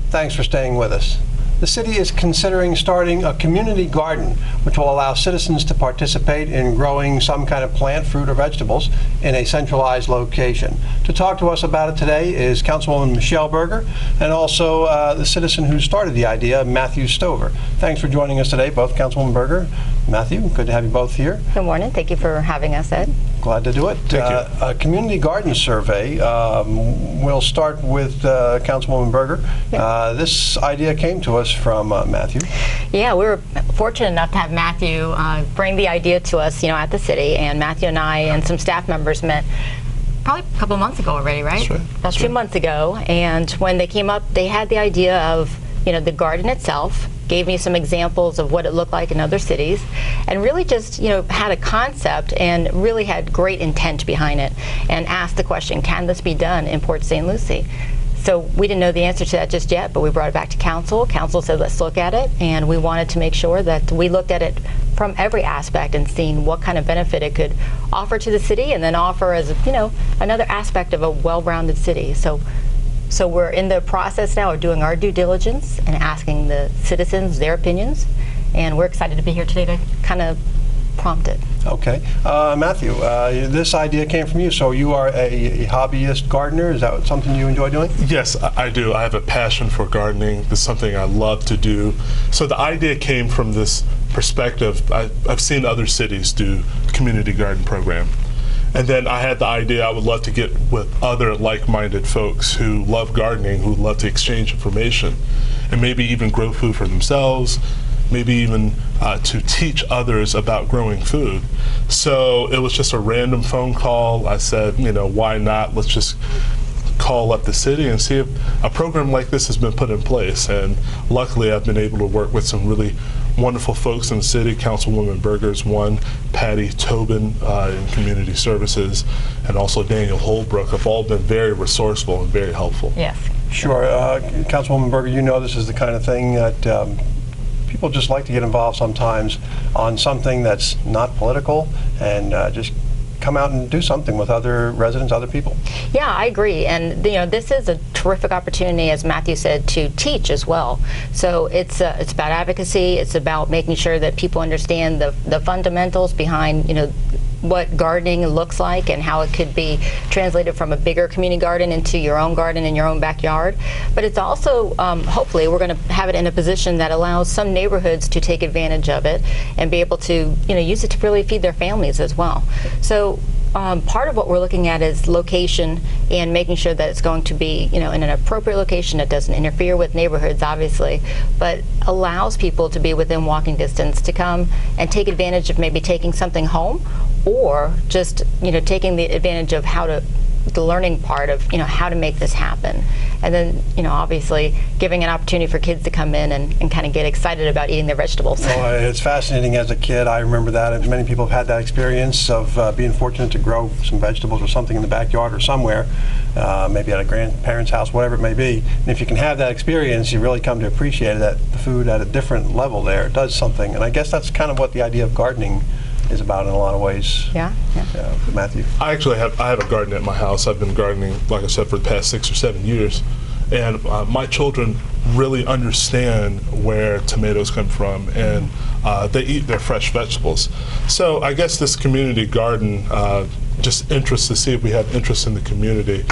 Thanks for staying with us. The city is considering starting a community garden, which will allow citizens to participate in growing some kind of plant, fruit, or vegetables in a centralized location. To talk to us about it today is Councilwoman Michelle Berger, and also the citizen who started the idea, Matthew Stover. Thanks for joining us today, both Councilwoman Berger, Matthew. Good to have you both here. Good morning. Thank you for having us, Ed. Glad to do it. Thank you. A community garden survey. We'll start with Councilwoman Berger. Yeah. This idea came to us from Matthew. Yeah, we were fortunate enough to have Matthew bring the idea to us, at the city, and Matthew and I and some staff members met probably a couple months ago already, right? That's right. About 2 months ago, and when they came up, they had the idea of, the garden itself, gave me some examples of what it looked like in other cities, and really just, had a concept and really had great intent behind it, and asked the question, can this be done in Port St. Lucie? So we didn't know the answer to that just yet, but we brought it back to council. Council said, let's look at it, and we wanted to make sure that we looked at it from every aspect and seeing what kind of benefit it could offer to the city, and then offer as, another aspect of a well-rounded city. So we're in the process now of doing our due diligence and asking the citizens their opinions, and we're excited to be here today to kind of prompt it. Okay. Matthew, this idea came from you, so you are a hobbyist gardener. Is that something you enjoy doing? Yes, I do. I have a passion for gardening. This is something I love to do. So the idea came from this perspective. I've seen other cities do community garden program. And then I had the idea I would love to get with other like-minded folks who love gardening, who love to exchange information, and maybe even grow food for themselves, maybe even to teach others about growing food. So it was just a random phone call. I said, why not? Let's just call up the city and see if a program like this has been put in place. And luckily I've been able to work with some really wonderful folks in the city. Councilwoman Berger's one, Patty Tobin in Community Services, and also Daniel Holbrook have all been very resourceful and very helpful. Yes. Sure. Councilwoman Berger, this is the kind of thing that people just like to get involved sometimes on something that's not political, and just come out and do something with other residents, other people. Yeah, I agree. And this is a terrific opportunity, as Matthew said, to teach as well. So it's about advocacy. It's about making sure that people understand the fundamentals behind what gardening looks like and how it could be translated from a bigger community garden into your own garden in your own backyard. But it's also, hopefully, we're going to have it in a position that allows some neighborhoods to take advantage of it and be able to use it to really feed their families as well. So part of what we're looking at is location and making sure that it's going to be in an appropriate location that doesn't interfere with neighborhoods, obviously, but allows people to be within walking distance to come and take advantage of maybe taking something home, or just taking the advantage of the learning part of how to make this happen, and then obviously giving an opportunity for kids to come in and kind of get excited about eating their vegetables. Oh, it's fascinating. As a kid, I remember that, and many people have had that experience of being fortunate to grow some vegetables or something in the backyard or somewhere, maybe at a grandparent's house, whatever it may be. And if you can have that experience, you really come to appreciate that the food at a different level there does something. And I guess that's kind of what the idea of gardening is about in a lot of ways. Yeah. Matthew? I have a garden at my house. I've been gardening, like I said, for the past 6 or 7 years. And my children really understand where tomatoes come from, and they eat their fresh vegetables. So I guess this community garden just interests to see if we have interest in the community.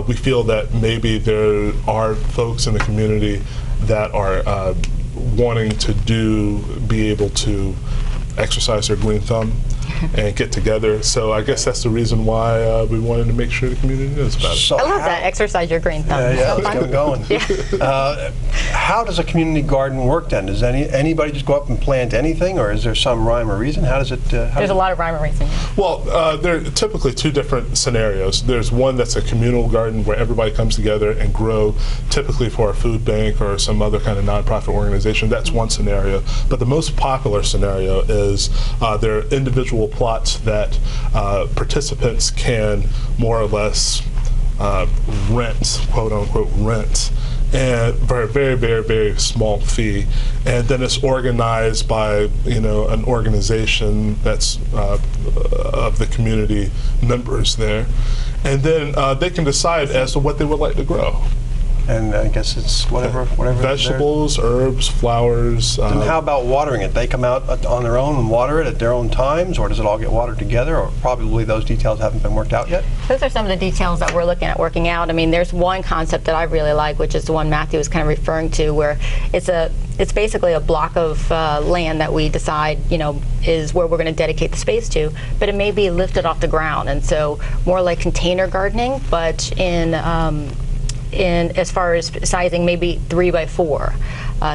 We feel that maybe there are folks in the community that are wanting to be able to exercise their green thumb and get together. So I guess that's the reason why we wanted to make sure the community knows about it. So I love that, exercise your green thumb. Yeah, let's get them going. Yeah. How does a community garden work then? Does anybody just go up and plant anything, or is there some rhyme or reason? How does it? There's a lot of rhyme or reason. Well, there are typically two different scenarios. There's one that's a communal garden where everybody comes together and grow, typically for a food bank or some other kind of nonprofit organization. That's one scenario. But the most popular scenario is there are individual plots that participants can more or less rent, quote unquote, rent, and for a very, very, very small fee. And then it's organized by, an organization that's of the community members there. And then they can decide as to what they would like to grow. And I guess it's whatever. Vegetables, herbs, flowers. And how about watering it? They come out on their own and water it at their own times, or does it all get watered together? Or probably those details haven't been worked out yet? Those are some of the details that we're looking at working out. I mean, there's one concept that I really like, which is the one Matthew was kind of referring to, where it's basically a block of land that we decide, is where we're going to dedicate the space to, but it may be lifted off the ground, and so more like container gardening, but in as far as sizing, maybe 3 by 4,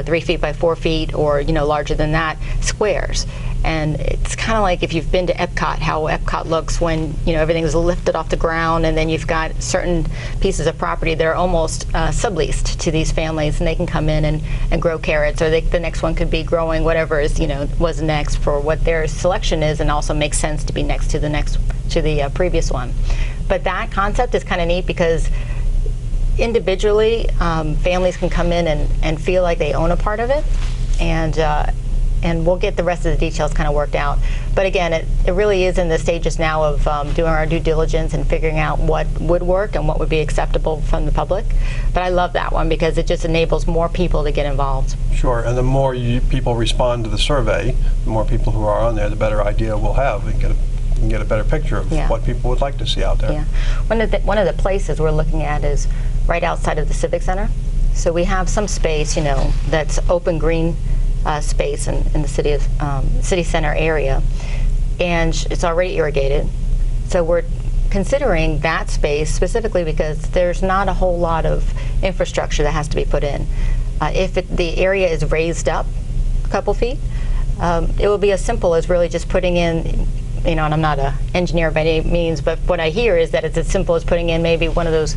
3 feet by 4 feet, or larger than that, squares. And it's kind of like if you've been to Epcot, how Epcot looks when everything is lifted off the ground, and then you've got certain pieces of property that are almost subleased to these families, and they can come in and grow carrots, or the next one could be growing whatever is was next for what their selection is, and also makes sense to be next to the previous one. But that concept is kind of neat because individually, families can come in and feel like they own a part of it, and we'll get the rest of the details kind of worked out. But again, it really is in the stages now of doing our due diligence and figuring out what would work and what would be acceptable from the public. But I love that one because it just enables more people to get involved. Sure, and the more people respond to the survey, the more people who are on there, the better idea we'll have. We can get a better picture of what people would like to see out there. Yeah, one of the places we're looking at is right outside of the Civic Center. So we have some space, that's open green space in the city center area, and it's already irrigated. So we're considering that space specifically because there's not a whole lot of infrastructure that has to be put in. If the area is raised up a couple feet, it will be as simple as really just putting in, and I'm not an engineer by any means, but what I hear is that it's as simple as putting in maybe one of those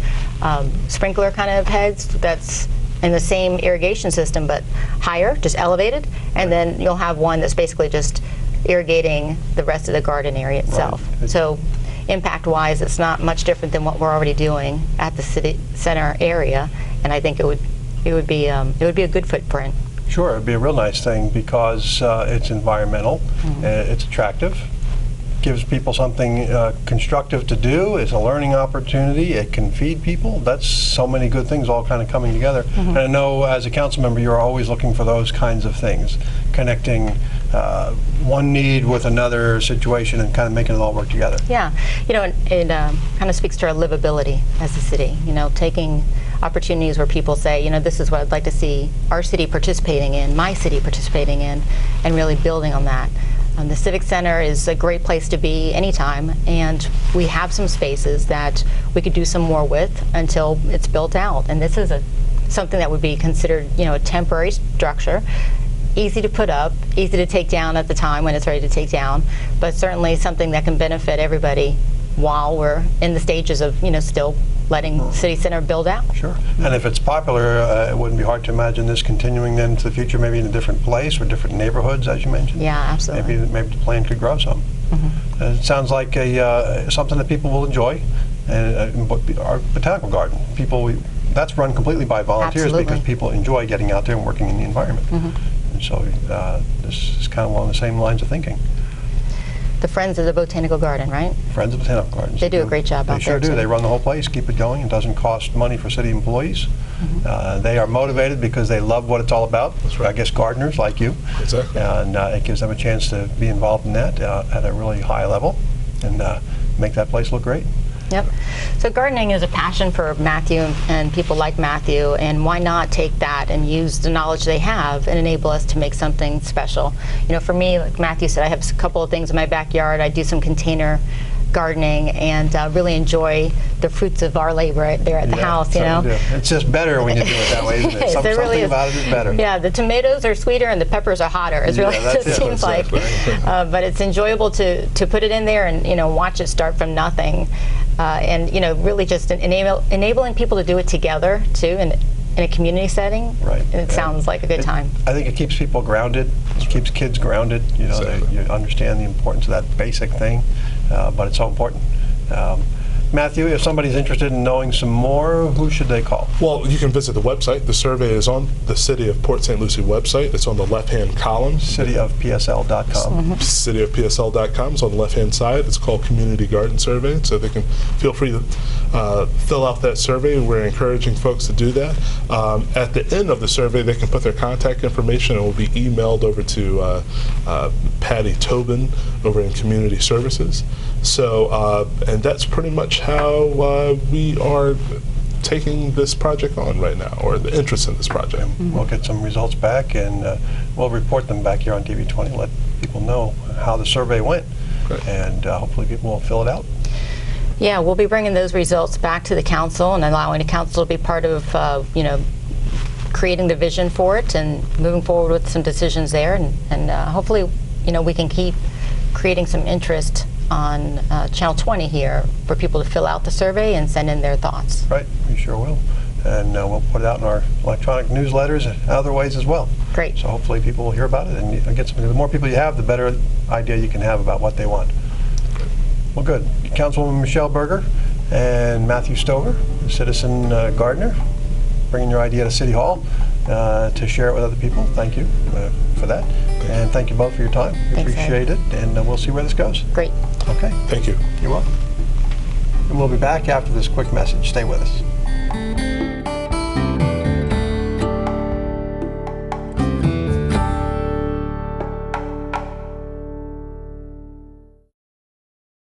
sprinkler kind of heads that's in the same irrigation system but higher, just elevated, and then you'll have one that's basically just irrigating the rest of the garden area itself. Right. So impact-wise, it's not much different than what we're already doing at the city center area, and I think it would be a good footprint. Sure, it'd be a real nice thing because it's environmental, it's attractive, gives people something constructive to do. It's a learning opportunity. It can feed people. That's so many good things all kind of coming together. And I know as a council member, you're always looking for those kinds of things, connecting one need with another situation and kind of making it all work together. Yeah, it kind of speaks to our livability as a city. Taking opportunities where people say, this is what I'd like to see our city participating in, my city participating in, and really building on that. The Civic Center is a great place to be anytime, and we have some spaces that we could do some more with until it's built out. And this is something that would be considered, a temporary structure, easy to put up, easy to take down at the time when it's ready to take down, but certainly something that can benefit everybody while we're in the stages of, still letting City Center build out. Sure. And if it's popular, it wouldn't be hard to imagine this continuing then to the future, maybe in a different place or different neighborhoods, as you mentioned. Yeah, absolutely. Maybe the plan could grow some. It sounds like something that people will enjoy. And our botanical garden, that's run completely by volunteers because people enjoy getting out there and working in the environment. And so this is kind of along the same lines of thinking. The Friends of the Botanical Garden, right? Friends of Botanical Gardens. They do a great job out there. They sure do. They run the whole place, keep it going. It doesn't cost money for city employees. They are motivated because they love what it's all about. That's right. I guess gardeners like you. Exactly. And it gives them a chance to be involved in that at a really high level and make that place look great. Yep. So gardening is a passion for Matthew and people like Matthew, and why not take that and use the knowledge they have and enable us to make something special? For me, like Matthew said, I have a couple of things in my backyard. I do some container gardening and really enjoy the fruits of our labor there at the house, It's just better when you do it that way, isn't it? Something really about it is better. Yeah, the tomatoes are sweeter and the peppers are hotter. It really just seems like. But it's enjoyable to put it in there and watch it start from nothing. And really just enabling people to do it together too, in a community setting. Right. And it sounds like a good time. I think it keeps people grounded. It keeps kids grounded. You understand the importance of that basic thing, but it's so important. Matthew, if somebody's interested in knowing some more, who should they call? Well, you can visit the website. The survey is on the City of Port St. Lucie website. It's on the left-hand column. cityofpsl.com. Cityofpsl.com is on the left-hand side. It's called Community Garden Survey, so they can feel free to fill out that survey. We're encouraging folks to do that. At the end of the survey, they can put their contact information, and it will be emailed over to Patty Tobin over in Community Services. So, and that's pretty much how we are taking this project on right now, or the interest in this project. We'll get some results back, and we'll report them back here on TV20, let people know how the survey went. Great. And hopefully people will fill it out. Yeah, we'll be bringing those results back to the council and allowing the council to be part of, creating the vision for it and moving forward with some decisions there, and hopefully, we can keep creating some interest on Channel 20 here for people to fill out the survey and send in their thoughts. Right, we sure will. And we'll put it out in our electronic newsletters and other ways as well. Great. So hopefully people will hear about it, and you get some. The more people you have, the better idea you can have about what they want. Well, good. Councilwoman Michelle Berger and Matthew Stover, citizen gardener, bringing your idea to City Hall to share it with other people. Thank you for that. And thank you both for your time. We Thanks, appreciate it, and we'll see where this goes. Great. Okay. Thank you. You're welcome. And we'll be back after this quick message. Stay with us.